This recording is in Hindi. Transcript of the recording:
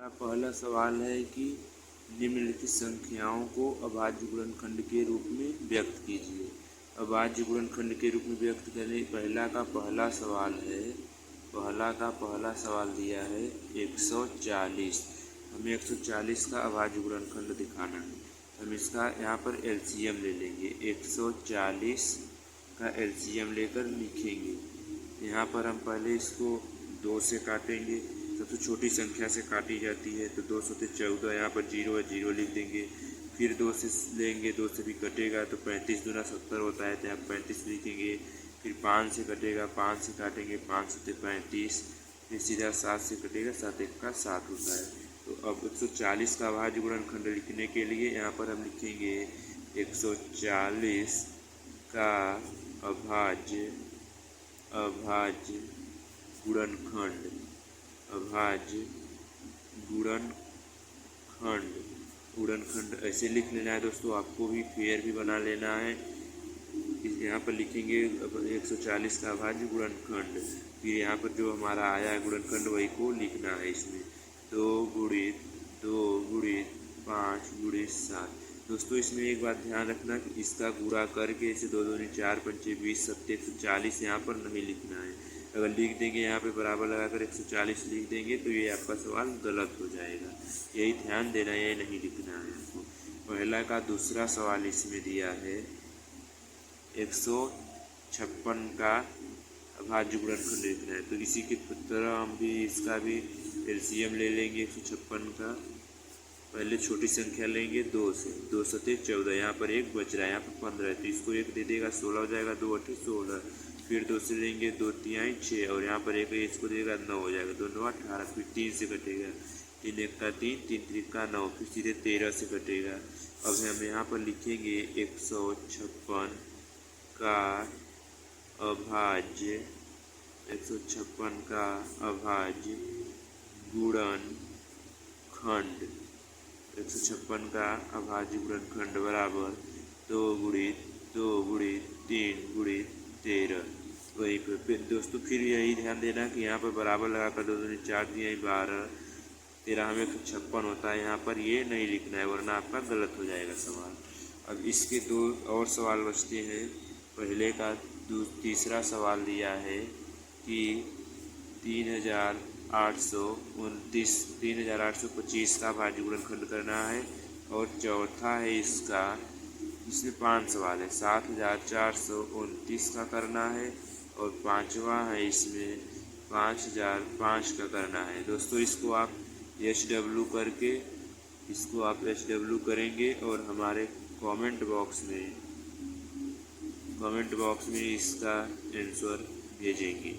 पहला सवाल है कि निम्नलिखित संख्याओं को अभाज्य गुणनखंड के रूप में व्यक्त कीजिए। अभाज्य गुणनखंड के रूप में व्यक्त करने पहला सवाल दिया है 140। हमें 140 का अभाज्य गुणनखंड दिखाना है। हम इसका यहाँ पर एलसीएम ले लेंगे। 140 का एलसीएम लेकर लिखेंगे। यहाँ पर हम पहले इसको 2 से काटेंगे। सबसे छोटी संख्या से काटी जाती है तो 2 से 14। यहाँ पर 0 है, 0 लिख देंगे। फिर 2 से लेंगे, 2 से भी कटेगा तो 35 दूना 70 होता है तो यहाँ 35 लिखेंगे। फिर 5 से कटेगा, 5 से काटेंगे, 5 से 35। फिर सीधा 7 से कटेगा, 7 एक का 7 होता है। तो अब 140 का अभाज्य गुणनखंड लिखने के लिए यहाँ पर हम लिखेंगे 140 का अभाज्य गुणनखंड ऐसे लिख लेना है दोस्तों। आपको भी फेयर भी बना लेना है। यहाँ पर लिखेंगे 140 का अभाज्य गुणनखंड। फिर यहाँ पर जो हमारा आया है गुणनखंड वही को लिखना है। इसमें 2 गुणित 5 गुणित 7। दोस्तों इसमें एक बात ध्यान रखना कि इसका गुणा करके इसे 2 दूनी 4 पंचे 20 सत्ते 140 यहाँ पर नहीं लिखना है। अगर लिख देंगे यहाँ पे बराबर लगाकर 140 लिख देंगे तो ये आपका सवाल गलत हो जाएगा। यही ध्यान देना, ये नहीं लिखना है आपको। पहला का दूसरा सवाल इसमें दिया है 156 का अभाज्य गुणनखंड लिखना है। तो इसी की तरह हम भी इसका भी एलसीएम ले लेंगे 156 का। पहले छोटी संख्या लेंगे 2 से, 2 सत्ते 14। यहाँ पर 1 बच रहा है, यहाँ पर 15 है तो इसको 1 दे देगा, 16 हो जाएगा। 2 अट्ठे 16। फिर 2 से लेंगे, 2 तिहाई 6 और यहाँ पर 1 इसको देगा 9 हो जाएगा। 2 9 18। फिर 3 से कटेगा, 3 1 का 3, 3 3 का 9। फिर सीधे 13 से कटेगा। अब हम यहाँ पर लिखेंगे 156 का अभाज्य गुणनखंड। 156 का अभाज्य गुणनखंड बराबर 2 गुणित 3 गुणित 13। वहीं पर फिर दोस्तों फिर यही ध्यान देना कि यहाँ पर बराबर लगाकर 2 दूनी 4 दिया 12 13 हमें 156 होता है। यहाँ पर ये नहीं लिखना है वरना आपका गलत हो जाएगा सवाल। अब इसके 2 और सवाल बचते हैं। पहले का तीसरा सवाल दिया है कि 3825 का अभाज्य गुणनखंड करना है। और चौथा है इसमें 5 सवाल है। 7429 का करना है। और पांचवा है इसमें 5005 का करना है। दोस्तों इसको आप SW करेंगे और हमारे कमेंट बॉक्स में इसका आंसर भेजेंगे।